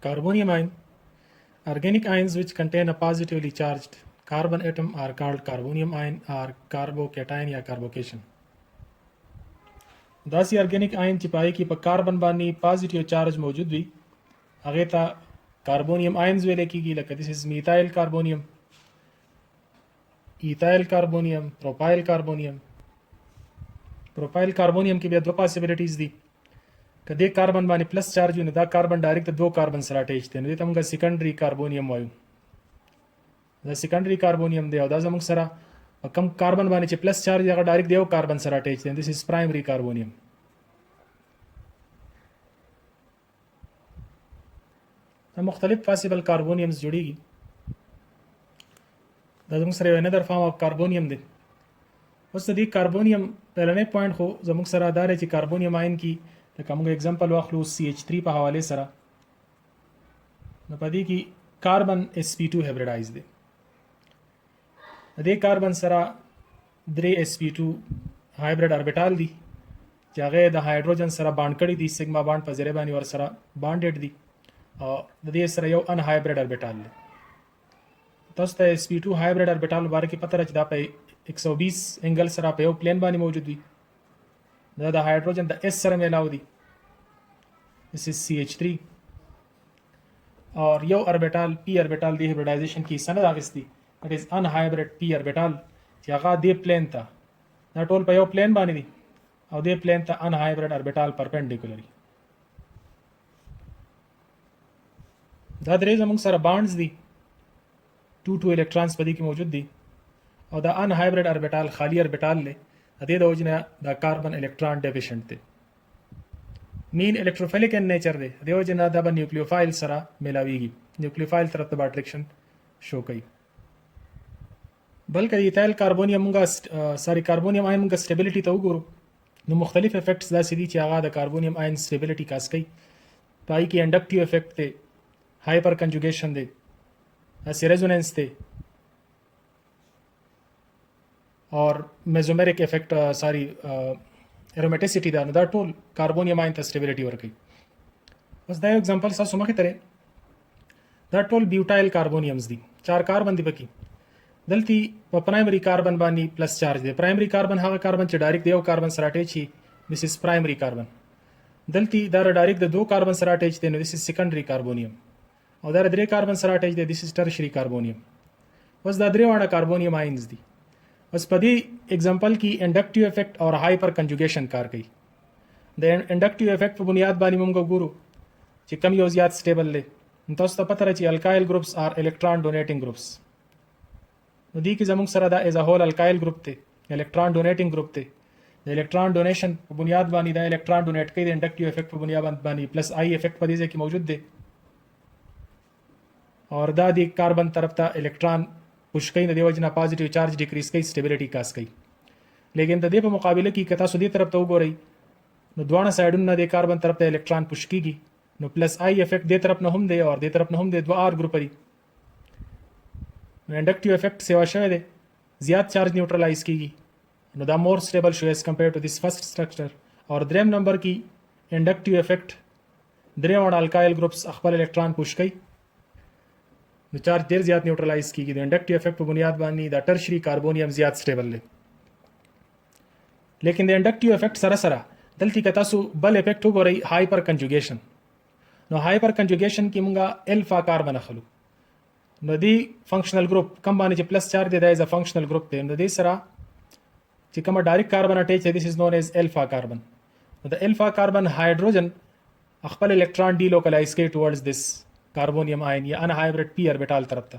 Carbonium ion. Organic ions which contain a positively charged carbon atom are called carbonium ion or carbocation या carbocation. दासी organic ion چې پای کې په کاربن باندې positive charge موجود وي هغه ته carbonium ions ویل کېږي لکه this is methyl carbonium, ethyl carbonium, propyl carbonium. propyl carbonium کې بیا دوه possibilities دي. کدی کاربن باندې پلس چارج وي نو دا کاربن ډایرکټ دو کاربن سره اٹیچ دی نو دې ته موږ سیکنډري کاربونیم وایو. دا سیکنډري کاربونیم دی او دا زموږ سره په کم کاربن باندې چې پلس چارج هغه ډایرکټ دی او کاربن سره اٹیچ دی. دس از پرایمري کاربونیم. دا مختلف پاسبل کاربونیمز جوړیږي. دا زموږ سره یو انذر فارم اف کاربونیم دی. اوس د دې کاربونیم پهلنی پوینټ خو زموږ سره دا دی چې کاربونیم آین کې لکه موږ اگزامپل واخلو CH3 په حواله سره نو په دې کې کاربن sp2 هایبریډایز دی. د دې کاربن سره 3 sp2 هایبریډ اربیټال دي چې هغه د هایدروجن سره باند کړي دي سیګما باند په ذریعہ باندې ور سره بانډډ دي او د دې سره یو ان هایبریډ اربیټال دی. تاسو ته sp2 هایبریډ اربیټال باره کې پته راځي دا په 120 انګل سره په یو پلین باندې موجود وي. دا د هایدروجن د اس سره میلاو دي. this is CH3 اور یو اربیټال p اربیټال دی هایبریډایزیشن کې سند اغستی it is unhybrid p اربیټال چې هغه دی پلین ته دا ټول په یو پلین باندې دي او دی پلین ته unhybrid اربیټال پرپنډیکولري. دا درې زموږ سره بانډز دي 2 الکترونز په دې کې موجود دي او دا unhybrid اربیټال خالی اربیټال دی. د دې د وجنه دا کاربن الکترون ډیفیشنٹ دی. مین الکتروفیلیک ان نیچر دی. د دې وجنه دا به نیوکلیوفایل سره ملاویږي. نیوکلیوفایل طرف ته اټریکشن شو کوي. بلکې ایتایل کاربونیم موږ ساری کاربونیم آین موږ سټیبিলিټی ته وګورو نو مختلف افیکټس دا سدي چې هغه د کاربونیم آین سټیبিলিټی کاس کوي. پای کې انډکټیو افیکټ دی, هایپر کنجوګیشن دی, اسی ریزونانس دی اور میزومریک افیکٹ ساری ارومیټیسټی دا نو دا ټول کاربونیم آین ته سټیبিলিټی ورکوي. اوس دا یو اگزامپل تاسو مخې ته دا ټول بیوټایل کاربونیمز دي. 4 کاربن دي پکې. دلته په پرایمري کاربن باندې پلس چارج دی. پرایمري کاربن هغه کاربن چې ډایرکټ یو کاربن سره اٹیچ شي this is پرایمري کاربن. دلته دا ډایرکټ د دو کاربن سره اٹیچ دی نو this is سیکنډري کاربونیم او دا درې کاربن سره اٹیچ دی this is ټرشري کاربونیم. اوس دا درې وړه کاربونیم آینز دي. اوس په دې اگزامپل کې انډکټیو افیکټ او هایپر کنجوګیشن کار کوي. د انډکټیو افیکټ په بنیاد باندې موږ ګورو چې کم یو زیات سټیبل دی. تاسو ته پته راځي الکایل ګروپس آر الکترون ډونیټینګ ګروپس. نو دې کې زموږ سره دا ایز ا هول الکایل ګروپ دی, الکترون ډونیټینګ ګروپ دی. د الکترون ډونیشن په بنیاد باندې دا الکترون ډونیټ کوي د انډکټیو افیکټ په بنیاد باندې پلس آی افیکټ په دې ځای کې موجود دی اور دا د کاربن طرف ته الکترون پوش کوي نو د وجنه پازیټیو چارج ډیکریز کوي, سټیبিলিټی کاس کوي. لیکن د دې په مقابله کې کتا سودی طرف ته وګورئ نو دوه سایډونو د کاربن طرف ته الکترون پوش کیږي نو پلس آی افیکټ دې طرف نه هم دی او دې طرف نه هم دی, دوه آر ګروپ لري. نو انډکټیو افیکټ سیوا شوی دی, زیات چارج نیوټرلایز کیږي نو دا مور سټیبل شو ایز کمپیر ټو دیس فرست سټرکچر. اور دریم نمبر کې انډکټیو افیکټ درې وړ الکایل ګروپس خپل الکترون پوش کوي نو چارج ډیر زیات نیوټرلایز کیږي. د انډکټیو افیکټ په بنیاد باندې دا ټرشري کاربونیم زیات سټیبل دی. لیکن د انډکټیو افیکټ سره سره دلته کې تاسو بل افیکټ وګورئ, هایپر کنجوګیشن. نو هایپر کنجوګیشن کې مونږه الفا کاربن اخلو نو دی فنکشنل ګروپ کم باندې چې پلس چارج دی دا از ا فنکشنل ګروپ دی. نو دې سره چې کومه ډایرکټ کاربن اٹیچ دی this is known as الفا کاربن. نو د الفا کاربن هایدروجن خپل الکترون ډی لوکلایز کوي ټورډز دیس کاربونیم آین یا ان هایبریډ پی اربیټال طرف ته.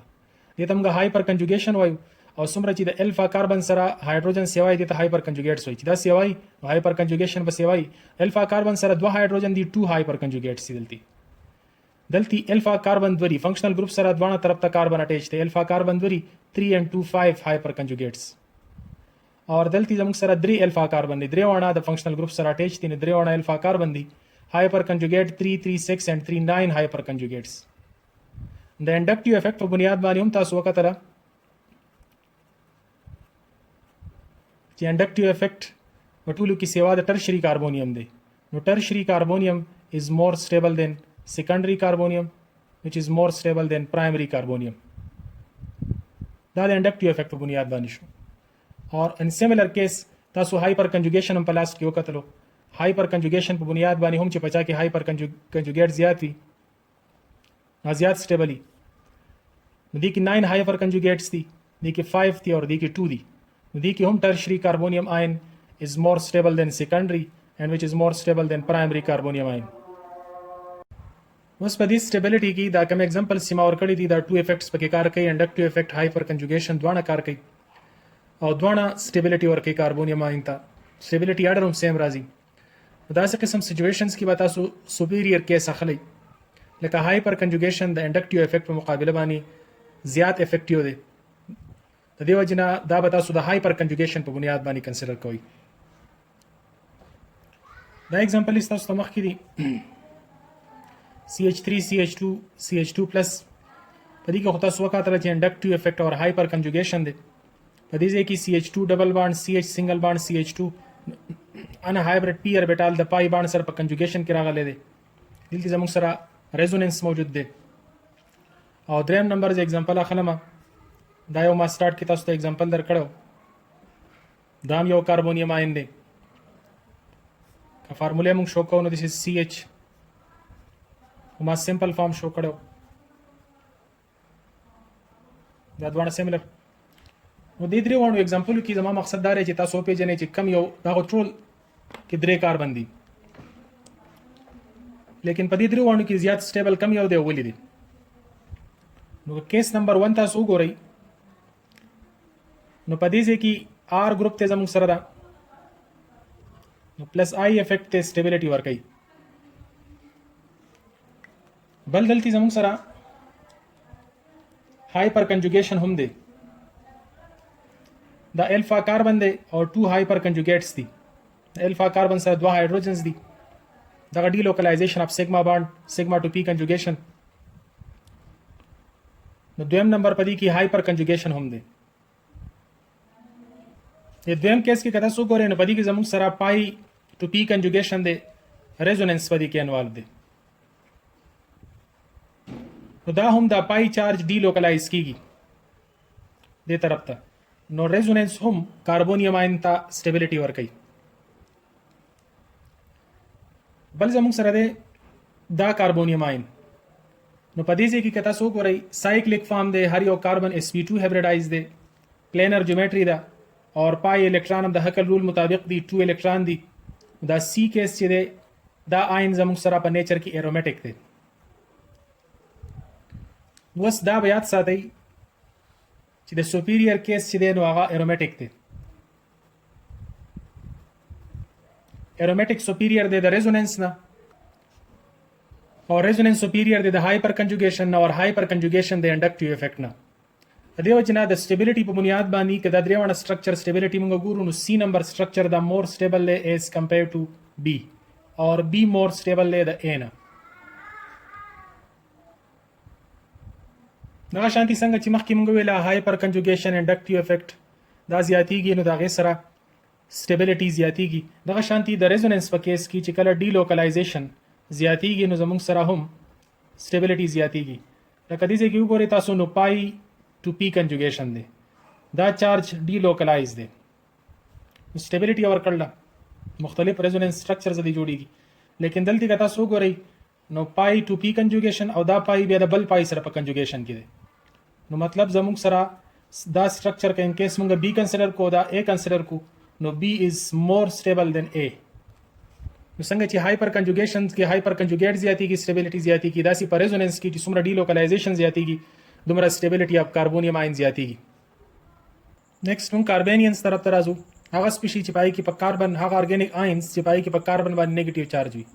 دې ته موږ هایپر کنجوګیشن وایو او څومره چې د الفا کاربن سره هایدروجن سیوای دي ته هایپر کنجوګیټس وایي. چې دا سیوای نو هایپر کنجوګیشن به سیوای. الفا کاربن سره دوه هایدروجن دي 2 هایپر کنجوګیټس دي. دلته الفا کاربن دوری فنکشنل ګروپ سره دوه طرف ته کاربن اٹیچ دی. الفا کاربن دوری 3 and 2 5 هایپر کنجوګیټس اور دلته زموږ سره 3 الفا کاربن دي. درې وړه د فنکشنل ګروپ سره اٹیچ دي. درې وړه الفا کاربن دي هایپر کنجوګیټ 3 3 6 and 3 9 هایپر کنجوګیټس. د انډکټیو افیکټ په بنیاد باندې هم تاسو وکړه چې انډکټیو افیکټ په ټولو کې سیوا د ټرشري کاربونیم دی. نو ټرشري کاربونیم از مور سټیبل دین سیکنډري کاربونیم which is more stable than primary carbonium. دا د انډکټیو افیکټ په بنیاد باندې شو. اور ان سیملر کیس تاسو هایپر کنجوګیشن هم په لاس کې وکتلو. هایپر کنجوګیشن په بنیاد باندې هم چې پچا کې هایپر کنجوګیټ زیات وي زیات سټیبلی نو دې کې 9 هایپر کنجوګیټس دي، دې کې 5 دي او دې کې 2 دي. نو دې کې هم ټرشري کاربونیم آین is more stable than secondary and which is more stable than primary carbonium ion. اوس په دې سټیبلیټي کې دا کوم एग्जांपल سیما ور کړی دي دا 2 افیکټس پکې کار کوي، انډکټیو افیکټ هایپر کنجوګیشن دواړه کار کوي او دواړه سټیبلیټي ورکوي کاربونیم آین ته. سټیبلیټي اډر هم سیم راځي. دا څه قسم سچويشنز کې به تاسو سوپیریور کیس اخلي لکه هایپر کنجوګیشن د انډکټیو افیکټ په مقابله باندې زیات افیکټیو دی. د دې وجنه دا به تاسو د هایپر کنجوګیشن په بنیاد باندې کنسیډر کوئ. دا एग्जांपल است تاسو مخ کې دي CH3 CH2 CH2+ په دې کې خو تاسو وکړه چې انډکټیو افیکټ او هایپر کنجوګیشن دی. په دې ځای کې CH2 ډبل بانډ CH سنگل بانډ CH2 انا هایبرډ پی اربیټال د پای بانډ سره په کنجوګیشن کې راغلی دی. دلته زموږ سره ریزونانس موجود دی. او دریم نمبر ز एग्जांपल اخلم دا یو ما سٹارټ کې تاسو ته एग्जांपल درکړو. دا یو کاربونیم آین دی. که فارموله موږ شو کوو نو دیس از CH ما سمپل فارم شو کړو. دا دواړه سیملر. نو دې درې وانو एग्जांपल کې زما مقصد دا دی چې تاسو پیژنئ چې کم یو دا ټول کې درې کاربن دي لیکن په دې درې وانو کې زیات سټیبل کم یو دی ولې دي. نو کیس نمبر 1 تاسو وګورئ نو په دې ځای کې R ګروپ ته زموږ سره ده نو پلس I افیکټ ته سټیبلیټي ورکوي. بل دلته زموږ سره هایپر کنجوګیشن هم دی. دا الفا کاربن دی او 2 هایپر کنجوګیټس دي. الفا کاربن سره 2 هایدروجنز دي. دا ډی لوکلایزیشن اف سیګما بانډ سیګما ټو پی کنجوګیشن. نو دویم نمبر پدې کې هایپر کنجوګیشن هم دی. یہ دویم کیس کې کدا سو ګورې نو پدې کې زموږ سره پای ټو پی کنجوګیشن دی، ریزونانس پدې کې انوالو دی. نو دا هم دا پای چارج ډی لوکلایز کیږي دې طرف ته. نو ریزونانس هم کاربونیم آین ته سټیبلیټي ورکوي. بل زموږ سره دی دا کاربونیم آین. نو په دې ځای کې کدا سو ګورئ سایکلیک فارم دی، هر یو کاربن sp2 هایبریډایز دی، پلینر جیومټری ده اور پای الکترون هم د هکل رول مطابق دی 2 الکترون دی. دا سی کیس چې دی دا آین زموږ سره په نیچر کې ایرومیټک دی. اوس دا به یاد ساتئ چې د سوپیریور کیس چې دی نو هغه ایرومیټک دی. ایرومیټک سوپیریور دی د ریزونانس نه او ریزونانس سوپیریور دی د هایپر کنجوګیشن نه او هایپر کنجوګیشن د انډکټیو افیکټ نه. د دې وجه نه د سټیبلیټي په بنیاد باندې کدا درې وانه سټرکچر سټیبلیټي موږ ګورو نو سی نمبر سټرکچر دا مور سټیبل دی ایز کمپیر ټو بی اور بی مور سټیبل دی د اے نه. دا شانتي څنګه چې مخکې موږ ویلا هایپر کنجوګیشن انډکټیو افیکټ دا زیاتیږي نو دا غي سره سټیبلیټي زیاتیږي. دا شانتي د ریزونانس په کیس کې چې کله ډی لوکلایزیشن زیاتیږي نو زموږ سره هم سټیبلیټي زیاتیږي. لکه دې کې وګورئ تاسو نو پای ټو پی کنجوګیشن دی، دا چارج ډی لوکلایز دی، سټیبلیټي اور کړل مختلف ریزونانس سټرکچرز دي جوړیږي. لیکن دلته که تاسو وګورئ نو پای ټو پی کنجوګیشن او دا پای بیا د بل پای سره په کنجوګیشن کې دی. نو مطلب زموږ سره دا سټرکچر کې ان کیس موږ بی کنسیډر کو دا اے کنسیډر کو نو بی از مور سټیبل دین اے. نو څنګه چې هایپر کنجوګیشن کې هایپر کنجوګیټ زیاتیږي سټیبلیټي زیاتیږي، داسې په ریزونانس کې چې څومره ډی لوکلایزیشن زیاتیږي دومره سټیبلیټي اف کاربونیم آین زیاتیږي. نیکسٹ موږ کاربینینز طرف ته راځو. هغه سپیشي چې پای کې په کاربن هغه ارګینیک آینز چې پای کې په کاربن باندې نیگیټیو چارج وي.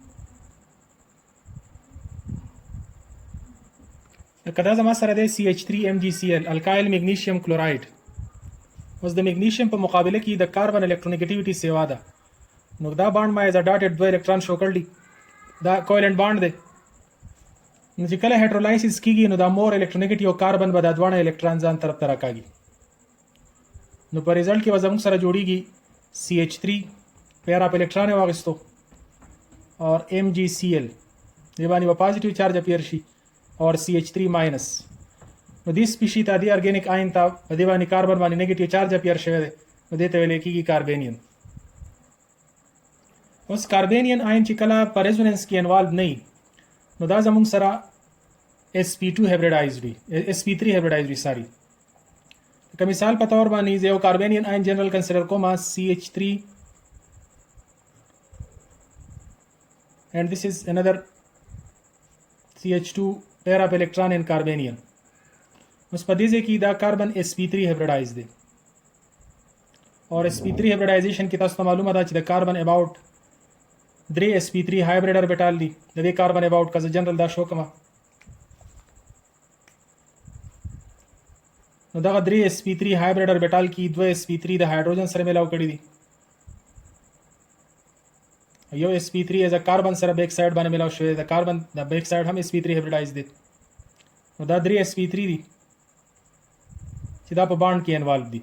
کدا زما سره دی CH3MgCl الکایل میګنیشیم کلوراید. اوس د میګنیشیم په مقابله کې د کاربن الکترونیګیټیویټي سیوا ده. نو دا بانډ ما از ا ډاټډ 2 الکترون شو کړلی، دا کوولنت بانډ دی. نو چې کله هایدرولایسیس کیږي نو دا مور الکترونیګیټیو کاربن به د دوه الکترون ځان طرف ته راکاږي. نو په ریزلټ کې به زموږ سره جوړیږي CH3 پیر اپ الکترون واغستو اور MgCl دی باندې په پازیټیو چارج اپیر شي or CH3 minus. نو دې سپیشي ته د ارګینیک آین ته په دې باندې کاربن باندې نیگیټیو چارج اپیر شوی دی نو دې ته ویل کېږي کاربینین. اوس کاربینین آین چې کله په ریزونانس کې انوالو نه وي نو دا زموږ سره sp2 هیبریډایزډ وي sp3 هیبریډایزډ وي ساري. لکه مثال په تور باندې زه یو کاربینین آین جنرال کنسیډر کوم CH3 and this is another CH2 pair of electron in carbanium. اوس په دې ځای کې دا کاربن sp3 هیبریډایز دی اور sp3 هیبریډایزیشن کې تاسو ته معلومه ده چې د کاربن اباوت 3 sp3 هایبریډ اوربیټال دي. د دې کاربن اباوت کا جنرال دا شو کومه نو دا 3 sp3 هایبریډ اوربیټال کې 2 sp3 د هایدروجن سره ملاو کړي دي. یو sp3 از ا کاربن سره بیک سایډ باندې ملاو شوی د کاربن د بیک سایډ هم sp3 هیبریډایز دي. نو دا 3 sp3 دي چې دا په بانډ کې انوالو دي.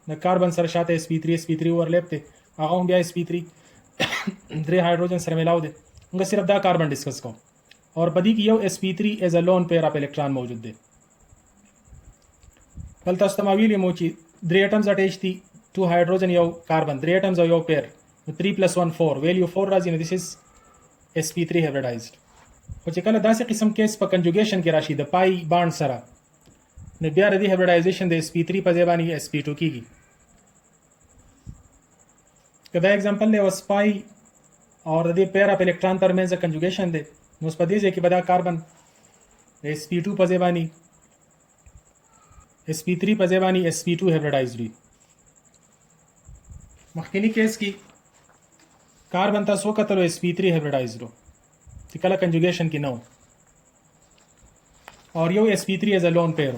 د کاربن سره شاته sp3 اورلیپ دی هغه هم بیا sp3 درې هایدروجن سره ملاو دي. موږ صرف دا کاربن ډسکس کوو اور په دې کې یو sp3 از ا لون پیر اف الکترون موجود دی. بل تاسو ته ما ویلي مو چې 3 اټمز اٹیچ دي 2 هایدروجن یو کاربن 3 اټمز او یو پیر 3 + 1 4 ویلیو 4 راځي نو دیس از sp3 هیبریډایزډ. خو چې کله داسې قسم کیس په کنجوګیشن کې راشي د پای بانډ سره نو بیا د دې هیبریډایزیشن د sp3 په ځای باندې sp2 کیږي. که دا اگزامپل دی اوس پای اور د دې پیر اف الکترون ترمنځ کنجوګیشن دی نو اوس په دې ځای کې به دا کاربن د sp2 په ځای باندې sp3 په ځای باندې sp2 هیبریډایزډ وي. مخکینی کیس کې کاربن تاسو کتلو sp3 هیبریډایزډ چې کله کنجوګیشن کې نه و اور یو sp3 از ا لون پیر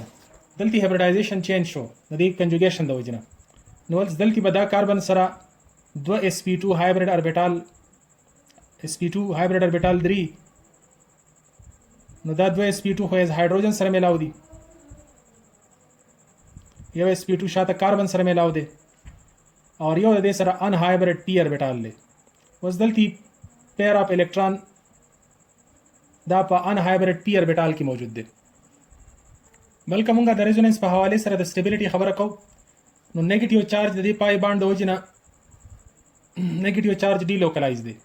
دلته هیبریډایزیشن چینج شو د دې کنجوګیشن د وجنه نو دلته به دا کاربن سره 2 sp2 هایبریډ اوربیټال sp2 هایبریډ اوربیټال 3 نو دا 2 sp2 خو از هایدروجن سره ملاو دي یو sp2 شاته کاربن سره ملاو دي اور یو د دې سره ان هایبریډ p اوربیټال لري. اوس دلته پیر اف الکترون دا په ان هایبریډ p اوربیټال کې موجود دي. بلکې موږ د ریزونانس په حواله سره د سټیبিলিټي خبره کوو نو نیگیټیو چارج د دې پای باند وجنه نیگیټیو چارج ډی لوکلایز دي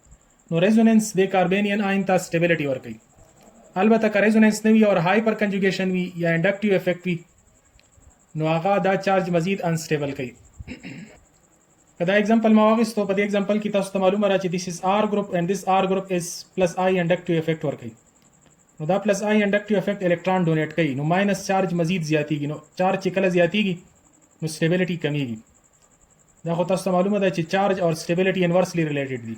نو ریزونانس د کاربینین آین ته سټیبিলিټي ورکوي. البته که ریزونانس نه وي او هایپر کنجوګیشن وي یا انډکټیو افیکټ وي نو هغه دا چارج مزید انسټیبل کوي. دا ایگزامپل ما واغستو په دې ایگزامپل کې تاسو ته معلومه را چې this is R group and this R group is +I انډکټیو افیکټ ورکوي. نو دا +I انډکټیو افیکټ الکترون ډونیټ کوي نو ماینس چارج مزید زیاتیږي نو چارج چې کله زیاتیږي نو سټیبিলিټي کمیږي. دا خو تاسو ته معلومه ده چې چارج او سټیبিলিټي انورسلی ریلیټډ دي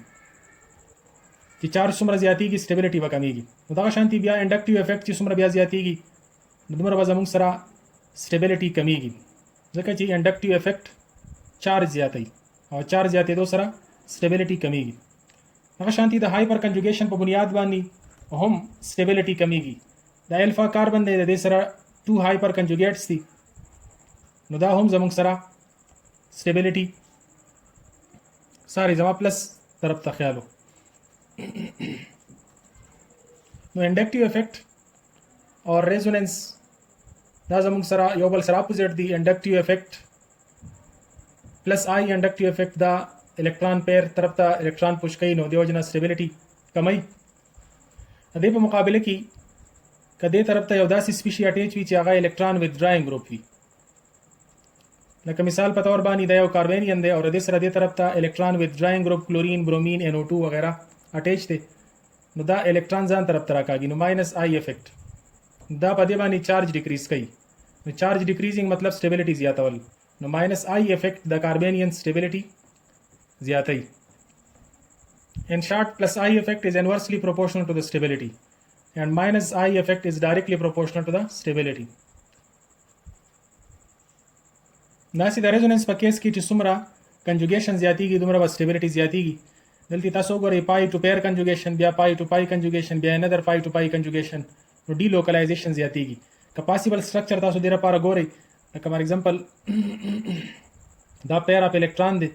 چې چارج څومره زیاتیږي سټیبিলিټي به کمیږي. نو دا شانتي بیا انډکټیو افیکټ چې څومره بیا زیاتیږي نو دومره به زموږ سره سټیبিলিټي کمیږي ځکه چې انډکټیو افیکټ چارج زیاتوي او چارج زیاتېدو سره سټیبিলিټي کمیږي. هغه شانتي د هایپر کنجوګیشن په بنیاد باندې هم سټیبিলিټي کمیږي. دا الفا کاربن دی د دې سره 2 هایپر کنجوګیټس دي نو دا هم زموږ سره سټیبিলিټي ساري زما پلس طرف ته خیالو. نو انډکټیو افیکټ اور ریزونانس دا زموږ سره یو بل سره اپوزیټ دي. انډکټیو افیکټ +I انډکټیو افیکټ دا الکترون پیر طرف ته الکترون پوش کوي نو دیو جنا سټیبিলিټي کمای. د دې په مقابله کې کدی طرف ته یو داسې سپیشي اٹیچ وي چې هغه الکترون وذډراینګ ګروپ وي. لکه مثال په تور باندې دا یو کاربینین دی او د دې سره دې طرف ته الکترون وذډراینګ ګروپ کلورین برومین NO2 وغیرہ اٹیچ دي نو دا الکترون ځان طرف ته راکاږي نو -I افیکټ دا په دې باندې چارج ډیکریز کوي. نو چارج ډیکریزینګ مطلب سټیبিলিټي زیاتول نو -I افیکټ د کاربینین سټیبিলিټي زیاتوي. In short, +I effect is inversely proportional to the stability and -I effect is directly proportional to the stability. ناسي د ریزونانس په کیس کې چې څومره کنجوګیشن زیاتیږي دومره به سټیبিলিټي زیاتیږي. دلته تاسو ګورئ پای ټو پیر کنجوګیشن بیا پای ټو پای کنجوګیشن بیا انذر پای ټو پای کنجوګیشن نو ډی لوکلایزیشن زیاتیږي. که پاسیبل سټرکچر تاسو ډیره لپاره ګورئ لکه فار ایگزامپل دا پیر اف الکترون دی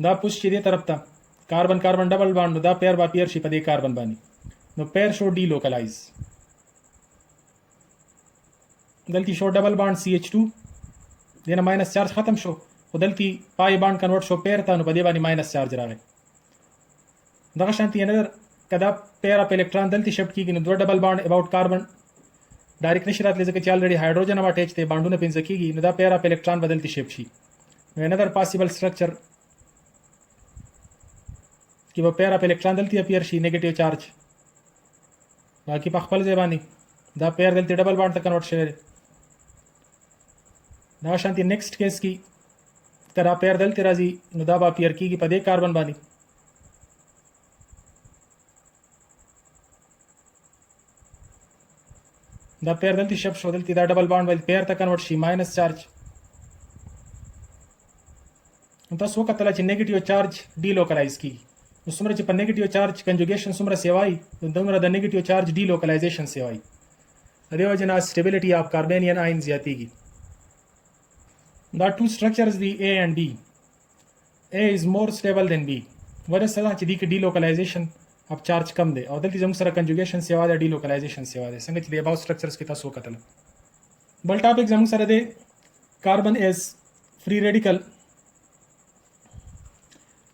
دا پوش چې دی طرف ته कार्बन कार्बन डबल बॉन्ड नو دا पेयर با पेयर شي په دې کاربن باندې نو पेयर شو डी لوکلایز دلته شو ډبل بانډ CH2 دنه ماینس چارج ختم شو خو دلته پای بانډ کنورټ شو پیر ته نو په دې باندې ماینس چارج راغی دغه شانتي نه کدا پیر اپ الکترون دلته شفت کیږي نو دوه ډبل بانډ اباوت کاربن ډایرکټ نشي راتلی ځکه چې الریډي هایدروجن او اٹیچ ته بانډونه پنځه کیږي نو دا پیر اپ الکترون بدلتی شفت شي نو انذر پاسیبل سټرکچر कि वो पेयर अप इलेक्ट्रॉन दलती अपीयर शी नेगेटिव चार्ज बाकी په خپل ځای باندې دا पेयर دلته ډبل بانډ ته کنورټ شوی دا شانتي نیکسٹ کیس کې کرا पेयर دلته راځي نو دا با پییر کیږي په دې کاربن باندې دا पेयर دلته شپ شو دلته دا ډبل بانډ ول पेयर ته کنورټ شي ماینس چارج نو تاسو وکړه چې نیگیټیو چارج ډی لوکلایز کیږي نو څومره چې په نیگیټیو چارج کنجوګیشن څومره سیوای نو دومره د نیگیټیو چارج ډی لوکلایزیشن سیوای د دې وجه نه سټیبিলিټي اف کاربینین آین زیاتیږي دا ټو سټرکچرز دی A and B A is more stable than B ورته سره چې دی کې ډی لوکلایزیشن اپ چارج کم دی او دلته زموږ سره کنجوګیشن سیوا دی ډی لوکلایزیشن سیوا دی څنګه چې د اباو سټرکچرز کې تاسو کتل بل ټاپک زموږ سره دی کاربن از فری ریډیکل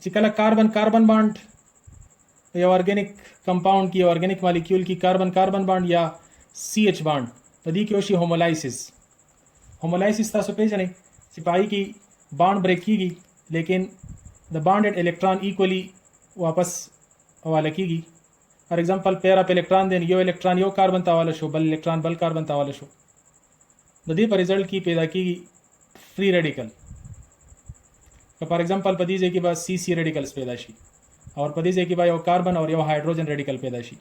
چې کله کاربن کاربن بانډ یو ارګینیک کمپاوند کې یو ارګینیک مالیکول کې کاربن کاربن بانډ یا CH بانډ په دې کې وشي هومولایسیس تاسو پیژنئ چې پای کې بانډ بریک کیږي لیکن د بانډډ الکترون ایکولی واپس حواله کیږي فار ایگزامپل پیر اپ الکترون دین یو الکترون یو کاربن ته حواله شو بل الکترون بل کاربن ته حواله شو د دې په ریزلټ کې پیدا کیږي فری ریډیکل فار ایگزامپل په دې ځای کې به CC ریډیکلز پیدا شي اور په دې ځای کې به یو کاربن او یو هایدروجن ریډیکل پیدا شي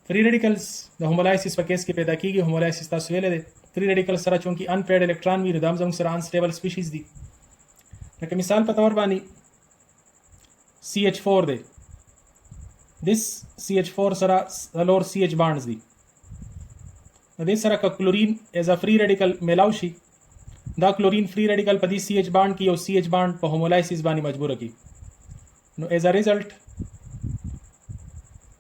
فری ریډیکلز د هومولایسیس په کیس کې پیدا کیږي هومولایسیس تاسو ویل دي فری ریډیکل سره چونکی ان پیډ الکترون وي نو زموږ سره انسټیبل سپیشیز دي لکه مثال په تور باندې CH4 دی this CH4 سره لور CH بانډز دي د دې سره ک کلورین از ا فری ریډیکل ملاو شي دا کلورین فری ریډیکل په دې CH بانډ کې یو CH بانډ په هومولایسیس باندې مجبور کی نو ایز ا ریزلټ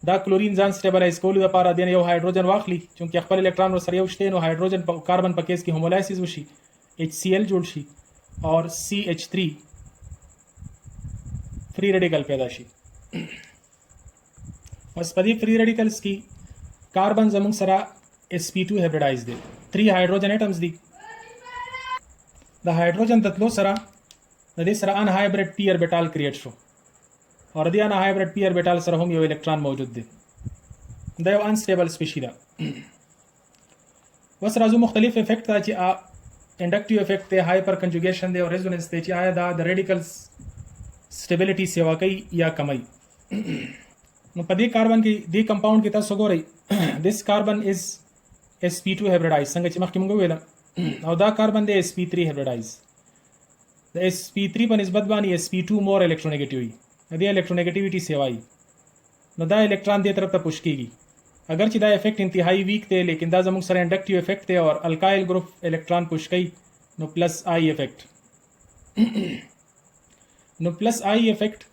دا کلورین ځان سټیبلایز کولو لپاره د یو هایدروجن واخلي چې خپل الکترون سره یو شته نو هایدروجن په کاربن په کیس کې هومولایسیس وشي HCl جوړ شي اور CH3 فری ریډیکل پیدا شي اوس په دې فری ریډیکلز کې کاربن زموږ سره sp2 هایبریډایز دي 3 هایدروجن اټمز دي د هایدروجن تتلو سره د دې سره ان هایبریډ p orbital کریټ شو اور د ان هایبریډ p orbital سره هم یو الکترون موجود دی دا یو انسټیبل سپیشی ده وس راځو مختلف افیکټ ته چې انډکټیو افیکټ ته هایپر کنجوګیشن دی او ریزونانس ته چې آیا دا د ریډیکلز سټیبিলিټي سیوا کوي یا کمای نو په دې کاربن کې دې کمپاوند کې تاسو ګورئ this carbon is sp2 hybridized څنګه چې مخکې موږ ویل او دا کاربن دی sp3 hybridized د sp3 په نسبت باندې sp2 مور الکترونیګیټیو وي دې الکترونیګیټیویټي سیوای نو دا الکترون دې طرف ته پوش کیږي اگر چې دا افیکٹ انتهایی ویک دی لیکن دا زموږ سره انډکټیو افیکٹ دی اور الکایل گروپ الکترون پوش کوي نو پلس آئی افیکٹ نو پلس آئی افیکٹ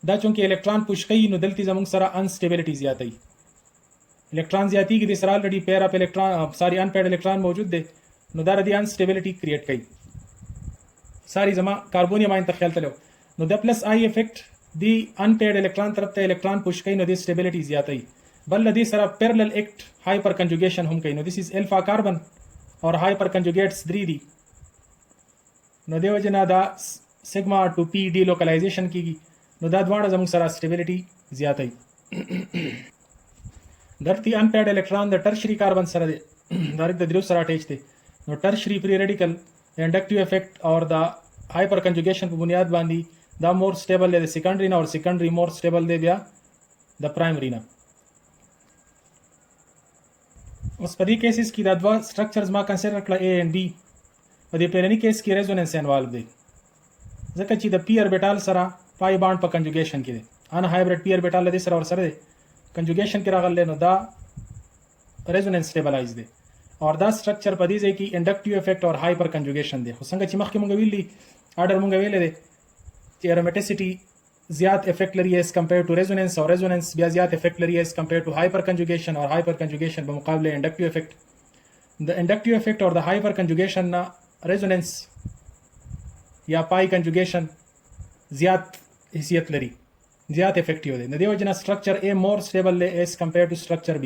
دا چونکه الکترون پوش کوي نو دلته زموږ سره انسټیبিলিټي زیاتای الکترون زیاتی کې د سره الریډي پیر اپ الکترون ساری ان پیډ الکترون موجود دی نو دا د انسټیبিলিټي کریټ کوي ساری زما کاربونیم آین ته خیال تلو نو د پلس آئی افیکٹ دی ان پیډ الکترون طرف ته الکترون پوش کوي نو د سټیبিলিټي زیاتای بل لدی سره پیرلل ایکټ هایپر کنجوګیشن هم کوي نو دیس از الفا کاربن اور هایپر کنجوګیټس 3 دي نو دیو جنا دا سیگما ټو پی ډی لوکلایزیشن کیږي نو دا دواړه زموږ سره سټیبিলিټي زیاتای درتی ان پیډ الکترون د ټرشری کاربن سره دی ډایرکټ د درو سره اٹیچ دی نو ټرشری فری ریډیکل انډکټیو افیکٹ اور دا هایپر کنجوګیشن په بنیاد باندې دا مور سټیبل دی د سیکنډری نه اور سیکنډری مور سټیبل دی بیا د پرایمری نه اوس په دې کیسز کې دا دوا سټرکچرز ما کنسیډر کړل A and B په دې پلاني کیس کې ریزونانس انوالو دی ځکه چې د p orbital سره پای بانډ په کنجوګیشن کې دی ان هایبریډ p orbital د سره ور سره دی کنجوګیشن کې راغلی نو دا ریزونانس سټیبلایز دی اور دا سټرکچر په دې ځای کې انډکټیو افیکٹ اور هایپر کنجوګیشن دی خو څنګه چې مخکې مونږ ویلي اډر مونږ ویلې دی چې ارومیټیسيټي زیات افیکٹ لري as compared to resonance او resonance بیا زیات افیکٹ لري as compared to hyperconjugation او hyperconjugation په مقابله inductive effect. د inductive effect او د hyperconjugation نه resonance یا pi conjugation زیات حیثیت لري، زیات افیکټیو دی. د دې وجه نه structure A more stable دی as compared to structure B.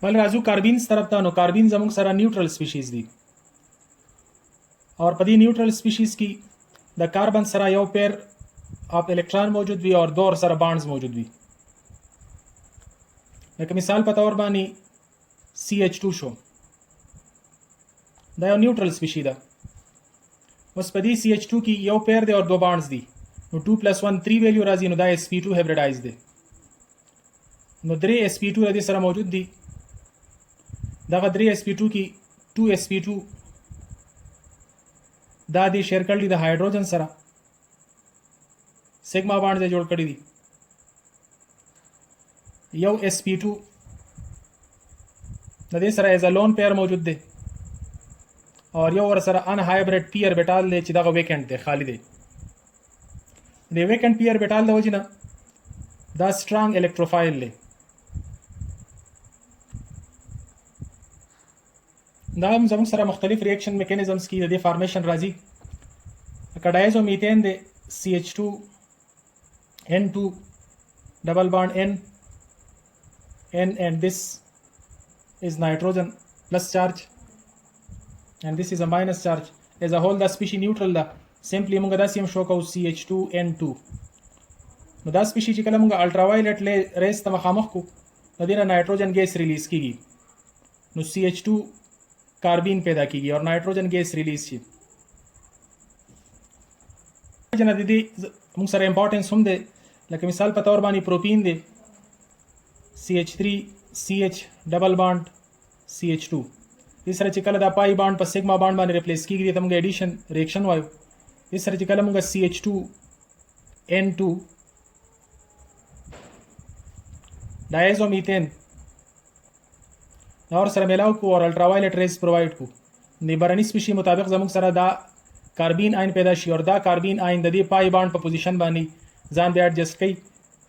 بل راځو کاربینز طرف ته. نو کاربین زموږ سره نیوټرل سپیشیز دي اور په دې نیوټرل سپیشیز کې د کاربن سره یو پیر اپ الکترون موجود وي او دور سره بانډز موجود وي. لکه مثال په تور باندې CH2 شو، دا یو نیوټرل سپیشی ده. اوس په دې CH2 کې یو پیر دی او دو بانډز دي، نو 2 + 1 3 ویلیو راځي، نو دا sp2 هایبریډایز دی. نو 3 sp2 د سره موجود دي، دغه 3 sp2 کې 2 sp2 دا دې شیر کړل دي د هایدروجن سره، سیګما بانډ یې جوړ کړی دي. یو sp2 د دې سره ایز ا لون پیر موجود دی اور یو ور سره ان هایبریډ پی اربیټال دی چې دغه ویکنټ دی، خالی دی. د ویکنټ پی اربیټال د وجې نه دا سټرانګ الکتروفایل دی. دا هم زموږ سره مختلف ریاکشن میکانیزمز کې د دې فارمیشن راځي. لکه ډایزو میثین دی CH2 N2 double bond N and this is nitrogen plus charge and this is a minus charge. As a whole the species neutral da. Simply موږ دا سیم شو کو CH2 N2. نو دا species چې کله موږ الټراوایلټ ریز ته مخامخ کو، د دې نه نایټروجن ګیس ریلیز کیږي، نو CH2 کاربین پیدا کیږي اور نایټروجن ګیس ریلیز شي. جنا د دې موږ سره امپورټنس هم ده. لکه مثال په تور باندې پروپین دی CH3 CH ډبل بانډ CH2. دې سره چې کله دا پای بانډ په سیګما بانډ باندې ریپلیس کیږي ته موږ ایډیشن ریاکشن وایو. دې سره چې کله موږ CH2 N2 ډایزو میثین اور سره ملاو کو اور الټراوایلټ ریز پرووایډ کو، نه برنی سپیشي مطابق زموږ سره دا کاربین آین پیدا شي اور دا کاربین آین د دې پای بانډ په پوزیشن باندې ځان بیا ایڈجسټ کوي،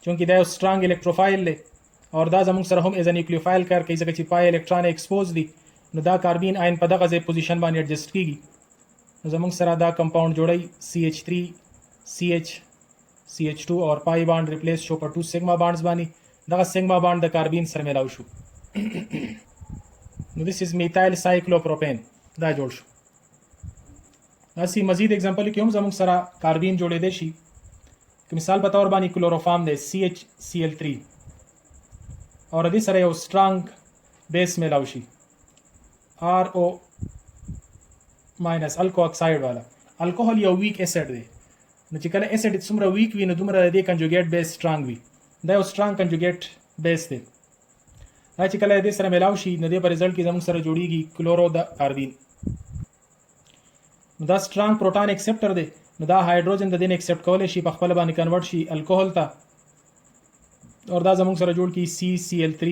چونکه دا یو سټرانګ الکتروفایل دی اور دا زموږ سره هم ایز ان نیوکلیوفایل کار کوي، ځکه چې پای الکترون ایکسپوز دي، نو دا کاربین آین په دغه ځای پوزیشن باندې ایڈجسټ کیږي. نو زموږ سره دا کمپاوند جوړي CH3 CH CH2 اور پای بانډ ریپلیس شو په 2 سیګما بانډز باندې، دغه سیګما بانډ د کاربین سره ملاو شو. نو this is methyl cyclopropane دا جوړ شو. اسی مزید اگزامپل کې هم زموږ سره کاربین جوړې دي شي. مثال په تور باندې کلوروفارم دی CHCl3 اور دې سره یو سټرانګ بیس ملاو شي RO- الکو اکساید والا. الکوهول یو ویک اسید دی، نو چې کله اسید څومره ویک وي نو دومره د کنجوګیټ بیس سټرانګ وي. دا یو سټرانګ کنجوګیټ بیس دی. دا چې کله دې سره ملاو شي نو دې په ریزلټ کې زموږ سره جوړیږي کلورو د کاربین. نو دا سټرانګ پروټون ایکسپټر دی، نو دا هایدروجن د دې نه ایکسپټ کولای شي، په خپل باندې کنورټ شي الکوهول ته اور دا زموږ سره جوړ کی CCl3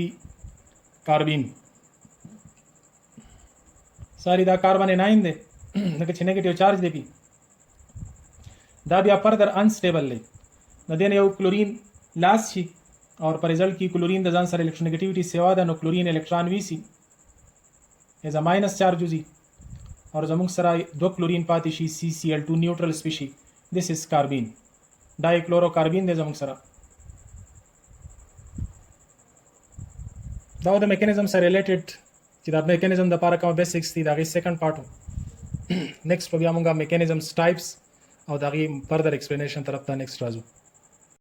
کاربین. ساری دا کاربن 9 دی، لکه چې نیگیټیو چارج دی پی. دا بیا فردر انسټیبل دی، نو دین یو کلورین لاس شي اور پر ریزلټ کې کلورین د ځان سره الکترونیګیټیویټي سیوا ده، نو کلورین الکترون وی سي ایز ا ماینس چارج وزي اور زموږ سره 2 کلورین پاتې شي CCl2 نیوټرل سپیشي. دیس از کاربین، ډای کلورو کاربین دی زموږ سره. دا د میکانیزم سره ریلیټډ چې دا میکانیزم د لپاره کوم بیسکس دي، دا غي سیکنډ پارت. نیکسټ په بیا موږ میکانیزمز ټایپس او دا غي فردر ایکسپلینیشن طرف ته نیکسټ راځو.